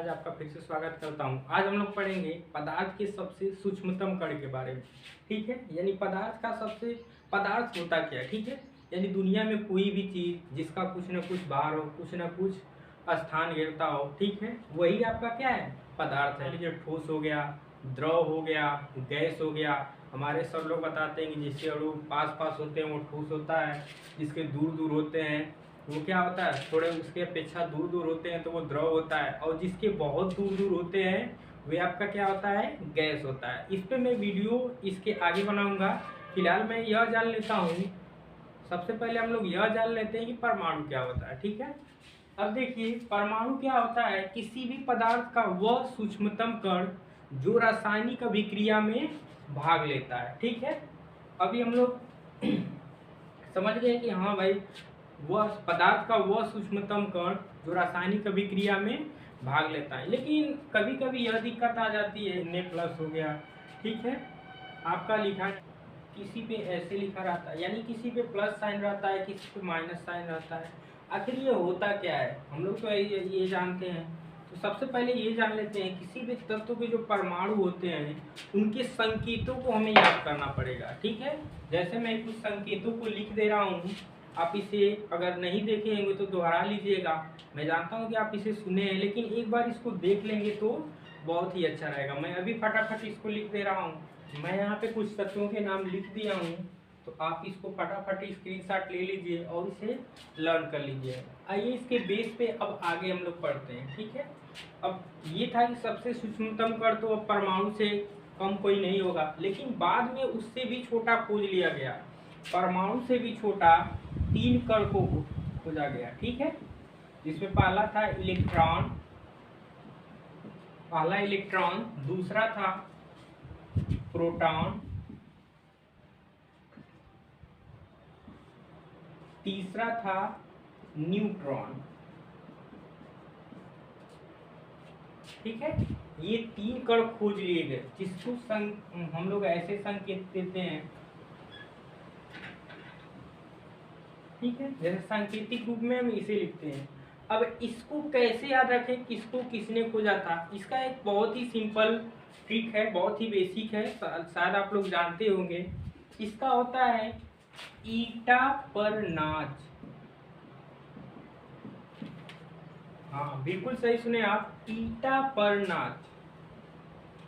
आज आपका फिर से स्वागत करता हूं। आज हम लोग पढ़ेंगे पदार्थ के सबसे सूक्ष्मतम कण के बारे में। ठीक है, यानी पदार्थ होता क्या है। ठीक है, यानी दुनिया में कोई भी चीज जिसका कुछ न कुछ भार हो, कुछ न कुछ स्थान घेरता हो, ठीक है, वही आपका क्या है, पदार्थ है। जैसे ठोस हो गया, द्रव हो गया, गैस हो गया। हमारे सर लोग बताते हैं कि जिसके अणु पास पास होते हैं वो ठोस होता है, जिसके दूर दूर होते हैं वो क्या होता है, थोड़े उसके अपेक्षा दूर दूर होते हैं तो वो द्रव होता है, और जिसके बहुत दूर दूर होते हैं वे आपका क्या होता है, गैस होता है। इस पे मैं वीडियो इसके आगे बनाऊंगा। फिलहाल मैं यह जान लेता हूँ, सबसे पहले हम लोग यह जान लेते हैं कि परमाणु क्या होता है। ठीक है, अब देखिए परमाणु क्या होता है, किसी भी पदार्थ का वह सूक्ष्मतम कण जो रासायनिक अभिक्रिया में भाग लेता है। ठीक है, अभी हम लोग समझ गए कि हाँ भाई, वह पदार्थ का वह सूक्ष्मतम कण जो रासायनिक अभिक्रिया में भाग लेता है। लेकिन कभी कभी यह दिक्कत आ जाती है, Ne प्लस हो गया, ठीक है, आपका लिखा किसी पे ऐसे लिखा रहता है, यानी किसी पे प्लस साइन रहता है, किसी पे माइनस साइन रहता है। आखिर ये होता क्या है, हम लोग तो ये जानते हैं। तो सबसे पहले ये जान लेते हैं, किसी भी तत्व के जो परमाणु होते हैं उनके संकेतों को हमें याद करना पड़ेगा। ठीक है, जैसे मैं कुछ संकेतों को लिख दे रहा हूँ, आप इसे अगर नहीं देखे होंगे तो दोहरा लीजिएगा। मैं जानता हूँ कि आप इसे सुने हैं, लेकिन एक बार इसको देख लेंगे तो बहुत ही अच्छा रहेगा। मैं अभी फटाफट इसको लिख दे रहा हूँ। मैं यहाँ पे कुछ तत्वों के नाम लिख दिया हूँ, तो आप इसको फटाफट स्क्रीनशॉट ले लीजिए और इसे लर्न कर लीजिए। आइए इसके बेस पे अब आगे हम लोग पढ़ते हैं। ठीक है, अब ये था कि सबसे सूक्ष्मतम कण तो अब परमाणु से कम कोई नहीं होगा, लेकिन बाद में उससे भी छोटा खोज लिया गया। परमाणु से भी छोटा 3 कण को खोजा गया। ठीक है, जिसमें पहला था इलेक्ट्रॉन, दूसरा था प्रोटॉन, तीसरा था न्यूट्रॉन। ठीक है, ये 3 कण खोज लिए गए, जिसको हम लोग ऐसे संकेत देते हैं। ठीक है, जैसे सांकेतिक रूप में हम इसे लिखते हैं। अब इसको कैसे याद रखें, किसको किसने खोजा था, इसका एक बहुत ही सिंपल ट्रिक है, बहुत ही बेसिक है, शायद आप लोग जानते होंगे। इसका होता है ईटा पर नाच। हाँ बिल्कुल सही सुने आप, ईटा पर नाच।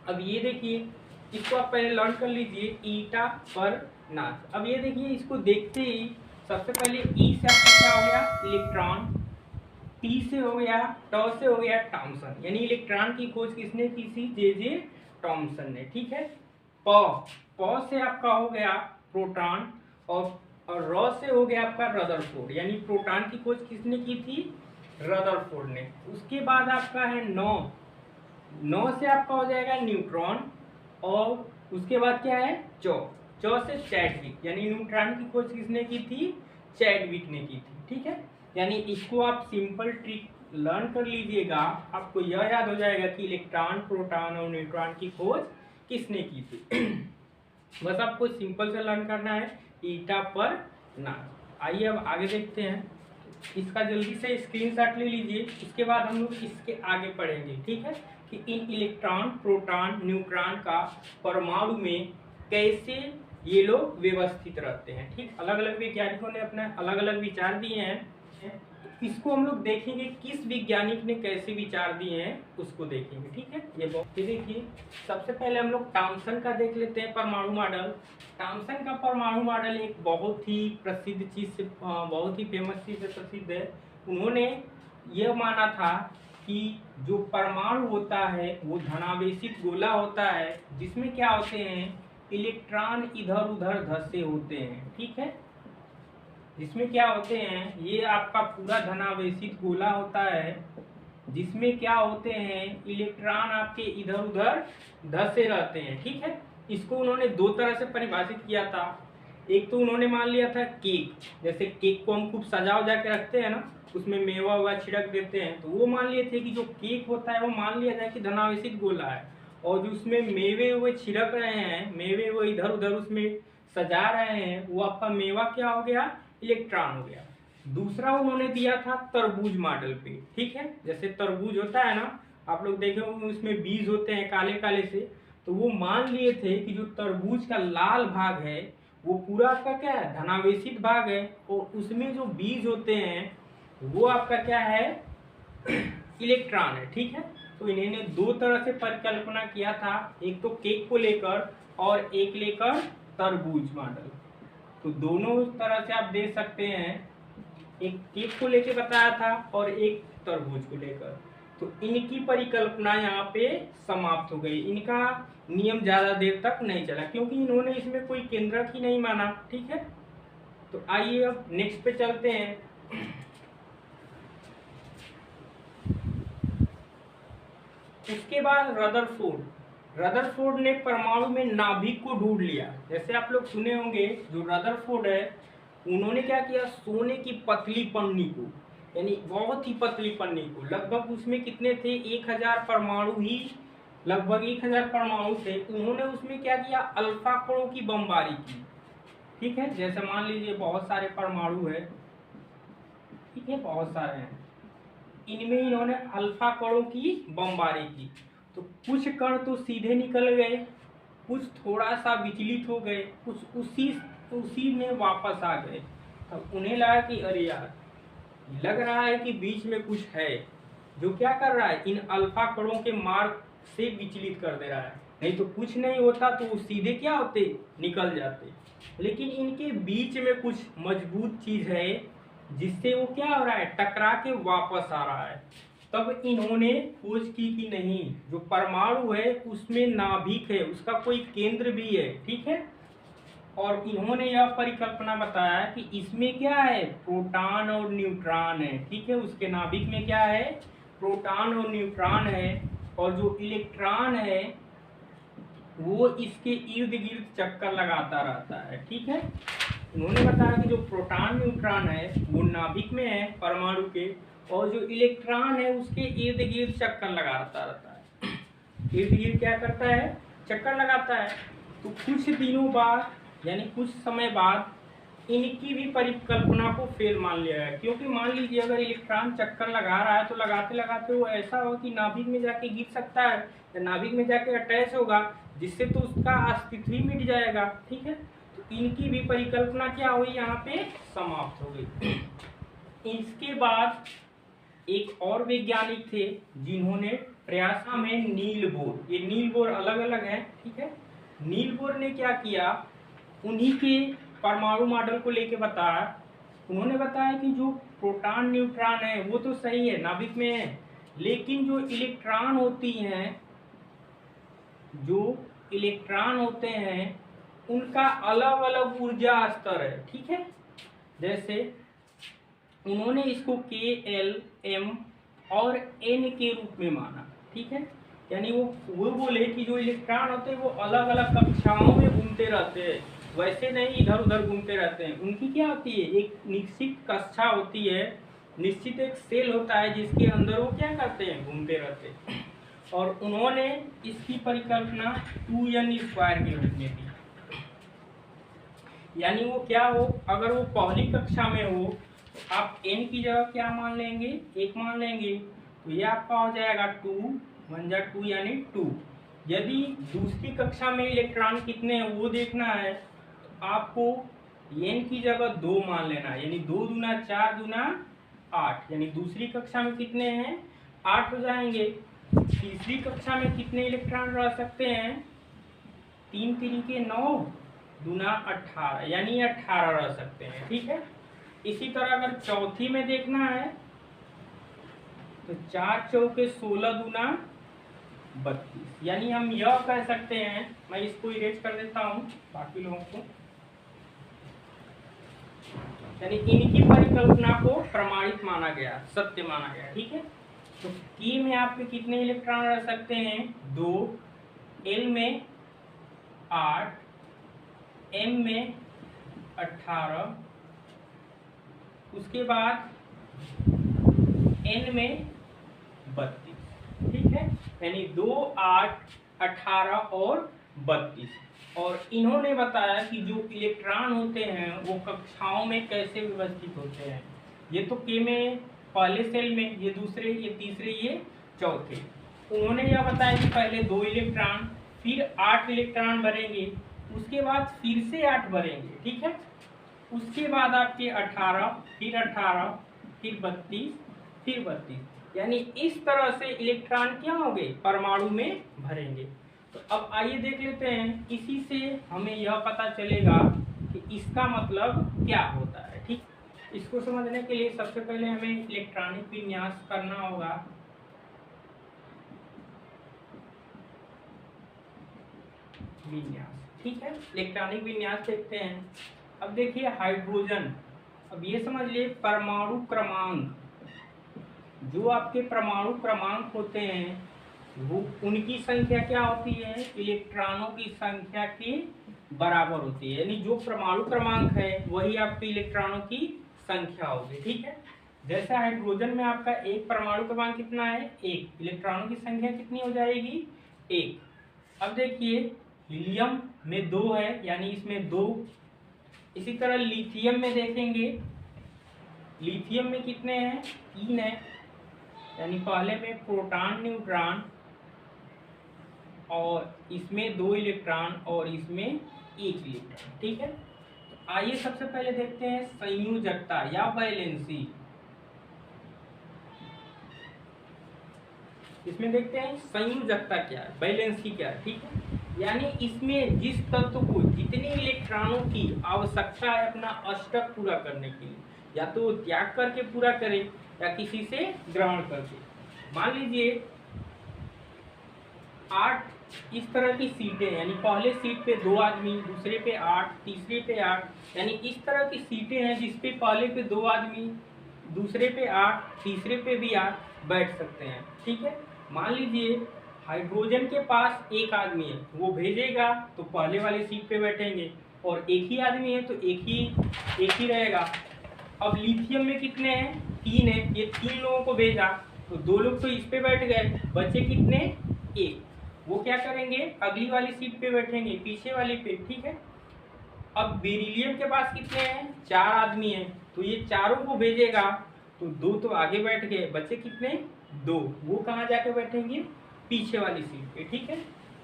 अब ये देखिए, इसको आप पहले लर्न कर लीजिए, ईटा पर नाच। अब ये देखिए, इसको देखते ही सबसे पहले ई से आपका क्या हो गया, इलेक्ट्रॉन, टी से हो गया, ट से हो गया थॉमसन, यानी इलेक्ट्रॉन की खोज किसने की थी, जे थॉमसन ने। ठीक है, प से आपका हो गया प्रोटॉन, और र से हो गया आपका रदरफोर्ड, यानी प्रोटॉन की खोज किसने की थी, रदरफोर्ड ने। उसके बाद आपका है नौ से आपका हो जाएगा न्यूट्रॉन, और उसके बाद क्या है चौ से चैडविक, यानी न्यूट्रॉन की खोज किसने की थी, चैडविक ने की थी। ठीक है, यानी इसको आप सिंपल ट्रिक लर्न कर लीजिएगा, आपको यह याद हो जाएगा कि इलेक्ट्रॉन, प्रोटॉन और न्यूट्रॉन की खोज किसने की थी। बस आपको सिंपल से लर्न करना है, ईटा पर नाच। आइए अब आगे देखते हैं, इसका जल्दी से स्क्रीनशॉट ले लीजिए, उसके बाद हम लोग इसके आगे पढ़ेंगे। ठीक है, कि इन इलेक्ट्रॉन, प्रोटॉन, न्यूट्रॉन का परमाणु में कैसे ये लोग व्यवस्थित रहते हैं। ठीक, अलग अलग वैज्ञानिकों ने अपने अलग अलग विचार दिए हैं, इसको हम लोग देखेंगे किस वैज्ञानिक ने कैसे विचार दिए हैं, उसको देखेंगे। ठीक है, ये देखिए, सबसे पहले हम लोग थॉमसन का देख लेते हैं परमाणु मॉडल। थॉमसन का परमाणु मॉडल एक बहुत ही प्रसिद्ध चीज से, बहुत ही फेमस चीज से प्रसिद्ध है। उन्होंने यह माना था कि जो परमाणु होता है वो धनावेशित गोला होता है, जिसमें क्या होते हैं, इलेक्ट्रॉन इधर उधर धसे होते हैं। ठीक है, जिसमें क्या होते हैं, ये आपका पूरा धनावेशित गोला होता है, जिसमें क्या होते हैं, इलेक्ट्रॉन आपके इधर उधर धसे रहते हैं। ठीक है, इसको उन्होंने 2 तरह से परिभाषित किया था। एक तो उन्होंने मान लिया था केक, जैसे केक को हम खूब सजा उजा के रखते हैं ना, उसमें मेवा हुआ छिड़क देते हैं, तो वो मान लिए थे कि जो केक होता है वो मान लिया जाए कि धनावेशित गोला है, और जो उसमें मेवे हुए छिड़क रहे हैं, मेवे वो इधर उधर उसमें सजा रहे हैं, वो आपका मेवा क्या हो गया, इलेक्ट्रॉन हो गया। दूसरा उन्होंने दिया था तरबूज मॉडल पे। ठीक है, जैसे तरबूज होता है ना, आप लोग देखे होंगे उसमें बीज होते हैं काले काले से। तो वो मान लिए थे कि जो तरबूज का लाल भाग है वो पूरा आपका क्या है, धनावेशित भाग है, और उसमें जो बीज होते हैं वो आपका क्या है, इलेक्ट्रॉन है। ठीक है, तो इन्होंने दो तरह से परिकल्पना किया था, एक तो केक को लेकर और एक लेकर तरबूज मॉडल। तो दोनों तरह से आप देख सकते हैं, एक केक को लेकर बताया था और एक तरबूज को लेकर। तो इनकी परिकल्पना यहाँ पे समाप्त हो गई, इनका नियम ज्यादा देर तक नहीं चला क्योंकि इन्होंने इसमें कोई केंद्रक ही नहीं माना। ठीक है, तो आइए अब नेक्स्ट पे चलते हैं। उसके बाद रदरफोर्ड ने परमाणु में नाभिक को ढूंढ लिया। जैसे आप लोग सुने होंगे, जो रदरफोर्ड है उन्होंने क्या किया, सोने की पतली पन्नी को, यानी बहुत ही पतली पन्नी को, लगभग उसमें कितने थे, 1000 परमाणु ही, लगभग 1000 परमाणु थे। उन्होंने उसमें क्या किया, अल्फा कणों की बमबारी की। ठीक है, जैसे मान लीजिए बहुत सारे परमाणु है, ठीक है, बहुत सारे हैं, इनमें इन्होंने अल्फा कणों की बमबारी की। तो कुछ कण तो सीधे निकल गए, कुछ थोड़ा सा विचलित हो गए, कुछ उसी में वापस आ गए। तब उन्हें लगा कि अरे यार, लग रहा है कि बीच में कुछ है जो क्या कर रहा है, इन अल्फा कणों के मार्ग से विचलित कर दे रहा है। नहीं तो कुछ नहीं होता तो वो सीधे क्या होते, निकल जाते। लेकिन इनके बीच में कुछ मजबूत चीज है जिससे वो क्या हो रहा है, टकरा के वापस आ रहा है। तब इन्होंने खोज की कि नहीं, जो परमाणु है उसमें नाभिक है, उसका कोई केंद्र भी है। ठीक है, और इन्होंने यह परिकल्पना बताया कि इसमें क्या है, प्रोटॉन और न्यूट्रॉन है। ठीक है, उसके नाभिक में क्या है, प्रोटॉन और न्यूट्रॉन है, और जो इलेक्ट्रॉन है वो इसके इर्द गिर्द चक्कर लगाता रहता है। ठीक है, उन्होंने बताया कि जो प्रोटॉन न्यूट्रॉन है वो नाभिक में है परमाणु के, और जो इलेक्ट्रॉन है उसके इर्द गिर्द चक्कर लगाता रहता है। इर्द गिर्द क्या करता है, चक्कर लगाता है। तो कुछ दिनों बाद, यानी कुछ समय बाद, इनकी भी परिकल्पना को फेल मान लिया है। क्योंकि मान लीजिए अगर इलेक्ट्रॉन चक्कर लगा रहा है तो लगाते लगाते वो ऐसा हो कि नाभिक में जाके गिर सकता है, या नाभिक में जाके अटैच होगा, जिससे तो उसका अस्तित्व ही मिट जाएगा। ठीक है, तो इनकी भी परिकल्पना क्या हुई, यहाँ पे समाप्त हो गई। इसके बाद एक और वैज्ञानिक थे जिन्होंने प्रयास में नील बोर, ये नील बोर अलग अलग है। ठीक है, नील बोर ने क्या किया, उन्हीं के परमाणु मॉडल को लेके बताया। उन्होंने बताया कि जो प्रोटॉन न्यूट्रॉन है वो तो सही है, नाभिक में है, लेकिन जो इलेक्ट्रॉन होती हैं, जो इलेक्ट्रॉन होते हैं उनका अलग अलग ऊर्जा स्तर है। ठीक है, जैसे उन्होंने इसको K, L, M और N के रूप में माना। ठीक है, यानी वो बोले कि जो इलेक्ट्रॉन होते हैं वो अलग अलग कक्षाओं में घूमते रहते हैं, वैसे नहीं इधर उधर घूमते रहते हैं। उनकी क्या होती है, एक निश्चित कक्षा होती है, निश्चित एक सेल होता है जिसके अंदर वो क्या करते हैं, घूमते रहते हैं। और उन्होंने इसकी परिकल्पना 2n² के रूप में दी। यानी वो क्या हो, अगर वो पहली कक्षा में हो तो आप n की जगह क्या मान लेंगे, 1 मान लेंगे, तो ये आपका हो जाएगा 2 1 जा 2 यानी 2। यदि दूसरी कक्षा में इलेक्ट्रॉन कितने हैं वो देखना है तो आपको n की जगह 2 मान लेना है, यानी 2 दूना 4 दूना 8, यानी दूसरी कक्षा में कितने हैं, 8 हो जाएंगे। तीसरी कक्षा में कितने इलेक्ट्रॉन रह सकते हैं, 3 3 के 9 दूना 18, यानी 18 रह सकते हैं। ठीक है, इसी तरह अगर चौथी में देखना है तो 4 चौके 16 दूना 32, यानी हम यह कह सकते हैं, मैं इसको इरेज कर देता हूं बाकी लोगों को, यानी इनकी परिकल्पना को प्रमाणित माना गया, सत्य माना गया। ठीक है, तो K में आपके कितने इलेक्ट्रॉन रह सकते हैं, 2, L में 8, M में 18, उसके बाद N में 32। ठीक है, यानी 2, 8, 18 और 32। और इन्होंने बताया कि जो इलेक्ट्रॉन होते हैं वो कक्षाओं में कैसे व्यवस्थित होते हैं। ये तो K में पहले सेल में, ये दूसरे, ये तीसरे, ये चौथे। उन्होंने यह बताया कि पहले 2 इलेक्ट्रॉन, फिर 8 इलेक्ट्रॉन भरेंगे, उसके बाद फिर से 8 भरेंगे, ठीक है। उसके बाद आपके 18, फिर 18, फिर 32, फिर 32, यानी इस तरह से इलेक्ट्रॉन क्या होंगे, परमाणु में भरेंगे। तो अब आइए देख लेते हैं, इसी से हमें यह पता चलेगा कि इसका मतलब क्या होता है, ठीक। इसको समझने के लिए सबसे पहले हमें इलेक्ट्रॉनिक विन्यास करना होगा। विन्यास, ठीक है, इलेक्ट्रॉनिक विन्यास देखते हैं। अब देखिए हाइड्रोजन, अब ये समझ लिए परमाणु क्रमांक, जो आपके परमाणु क्रमांक होते हैं वो उनकी संख्या क्या होती है, इलेक्ट्रॉनों की संख्या के बराबर होती है, यानी जो परमाणु क्रमांक है वही आपके इलेक्ट्रॉनों की संख्या होगी, ठीक है। जैसे हाइड्रोजन में आपका एक परमाणु क्रमांक कितना है, 1, इलेक्ट्रॉनों की संख्या कितनी हो जाएगी, 1। अब देखिए हीलियम में 2 है, यानी इसमें 2। इसी तरह लिथियम में देखेंगे, लिथियम में कितने हैं, 3 है, यानी पहले में प्रोटॉन न्यूट्रॉन, और इसमें 2 इलेक्ट्रॉन और इसमें 1 इलेक्ट्रॉन, ठीक है। तो आइए सबसे पहले देखते हैं संयोजकता या वैलेंसी। इसमें देखते हैं संयोजकता क्या है, वैलेंसी क्या है, ठीक है। यानी इसमें जिस तत्व को जितने इलेक्ट्रॉनों की आवश्यकता है अपना अष्टक पूरा करने के लिए, या तो त्याग करके पूरा करे या किसी से ग्रहण करके। मान लीजिए 8 इस तरह की सीटें, यानी पहले सीट पे 2 आदमी, दूसरे पे 8, तीसरे पे 8, यानी इस तरह की सीटें हैं जिसपे पहले पे 2 आदमी, दूसरे पे 8, तीसरे पे भी 8 बैठ सकते हैं, ठीक है। मान लीजिए हाइड्रोजन के पास 1 आदमी है, वो भेजेगा तो पहले वाली सीट पे बैठेंगे, और 1 ही आदमी है तो एक ही रहेगा। अब लिथियम में कितने हैं, 3 है, ये 3 लोगों को भेजा तो 2 लोग तो इस पे बैठ गए, बचे कितने, 1। वो क्या करेंगे, अगली वाली सीट पे बैठेंगे, पीछे वाली पे, ठीक है। अब बेरिलियम के पास कितने हैं, 4 आदमी हैं, तो ये चारों को भेजेगा तो 2 तो आगे बैठ गए, बचे कितने, 2, वो कहाँ जाके बैठेंगे, पीछे वाली सीट पे, ठीक है।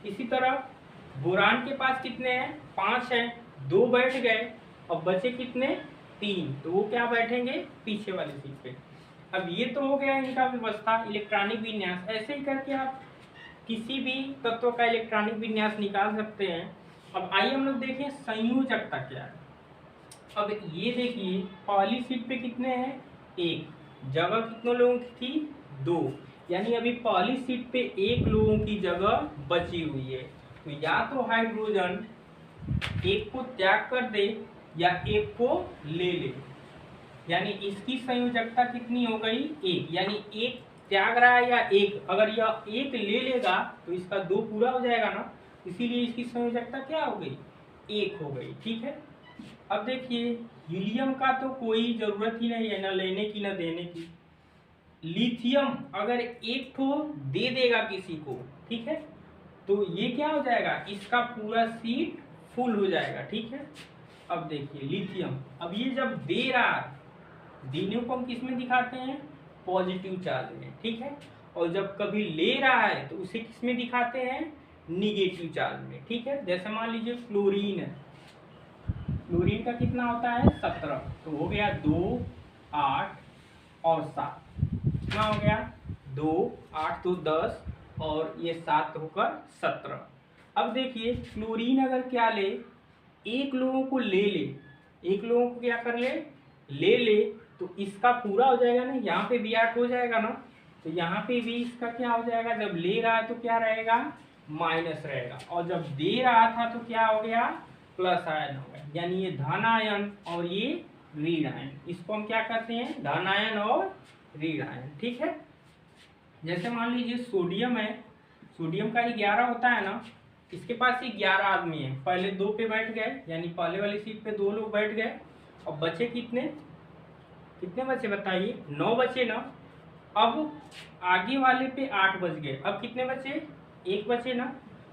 इसी तरह बोरान के पास कितने हैं, 5 हैं, 2 बैठ गए, अब बचे कितने, 3, तो वो क्या बैठेंगे, पीछे वाली सीट पे। अब ये तो हो गया इनका व्यवस्था, इलेक्ट्रॉनिक विन्यास। ऐसे ही करके आप किसी भी तत्व का इलेक्ट्रॉनिक विन्यास निकाल सकते हैं। अब आइए हम लोग देखें संयोजकता क्या है। अब ये देखिए पहली सीट पे कितने हैं, 1, जगह कितने लोगों की थी, 2, यानी अभी पहली सीट पे 1 लोगों की जगह बची हुई है। तो या तो हाइड्रोजन 1 को त्याग कर दे या 1 को ले ले, यानी इसकी संयोजकता कितनी हो गई, 1, यानी 1 त्याग रहा है या 1, अगर यह 1 ले लेगा तो इसका 2 पूरा हो जाएगा ना, इसीलिए इसकी संयोजकता क्या हो गई, 1 हो गई, ठीक है। अब देखिए हीलियम का तो कोई जरूरत ही नहीं है, ना लेने की ना देने की। लिथियम अगर 1 ठो दे देगा किसी को, ठीक है, तो ये क्या हो जाएगा, इसका पूरा सीट फुल हो जाएगा, ठीक है। अब देखिए लिथियम, अब ये जब दे रहा है, देने को हम किस में दिखाते हैं, पॉजिटिव चार्ज में, ठीक है। और जब कभी ले रहा है तो उसे किस में दिखाते हैं, निगेटिव चार्ज में, ठीक है। जैसे मान लीजिए क्लोरीन है, क्लोरीन का कितना होता है, 17, तो हो गया 2, 8 और 7, कितना हो गया, 2, 8 तो 10 और ये 7 होकर 17। अब देखिए क्लोरीन अगर क्या ले, 1 लोगों को ले ले, 1 लोगों को क्या कर ले ले, तो इसका पूरा हो जाएगा ना, यहाँ पे भी 8 हो जाएगा ना, तो यहाँ पे भी इसका क्या हो जाएगा, जब ले रहा है तो क्या रहेगा, माइनस रहेगा, और जब दे रहा था तो क्या हो गया, प्लस आयन हो गया, यानी ये धन आयन और ये ऋण आयन, इसको हम क्या कहते हैं, धन आयन और ऋण आयन, ठीक है। जैसे मान लीजिए सोडियम है, सोडियम का 11 होता है ना, इसके पास 11 आदमी है, पहले 2 पे बैठ गए, यानी पहले वाली सीट पे 2 लोग बैठ गए, और बचे कितने बचे बताइए, 9 बचे ना। अब आगे वाले पे 8 बच गए, अब कितने बचे, 1 बचे ना,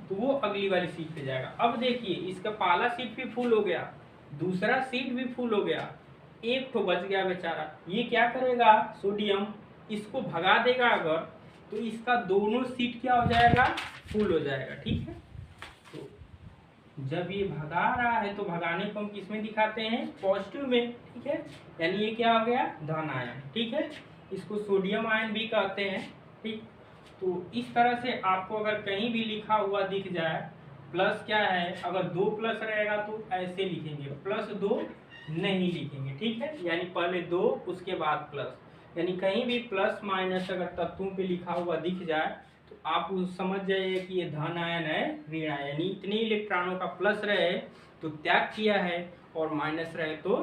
तो वो अगली वाली सीट पे जाएगा। अब देखिए इसका पहला सीट भी फुल हो गया, दूसरा सीट भी फुल हो गया, 1 तो बच गया बेचारा, ये क्या करेगा सोडियम, इसको भगा देगा अगर, तो इसका दोनों सीट क्या हो जाएगा, फुल हो जाएगा। ठीक है, तो जब ये भगा रहा है तो भगाने को हम किसमें दिखाते हैं, पॉजिटिव में। ठीक है, यानी ये क्या हो गया, धन आयन। ठीक है, इसको सोडियम आयन भी कहते हैं। ठीक, तो इस तरह से आपको अगर कहीं भी लिखा हुआ दिख जाए प्लस क्या है, अगर 2 प्लस रहेगा तो ऐसे लिखेंगे, +2 नहीं लिखेंगे। ठीक है, यानी पहले 2 उसके बाद प्लस, यानी कहीं भी प्लस माइनस अगर तत्वों पे लिखा हुआ दिख जाए तो आप समझ जाइए कि ये धन आयन है, ऋण आयन, यानी इतने इलेक्ट्रॉनों का प्लस रहे तो त्याग किया है और माइनस रहे तो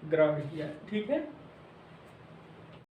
ग्रहण किया। ठीक है।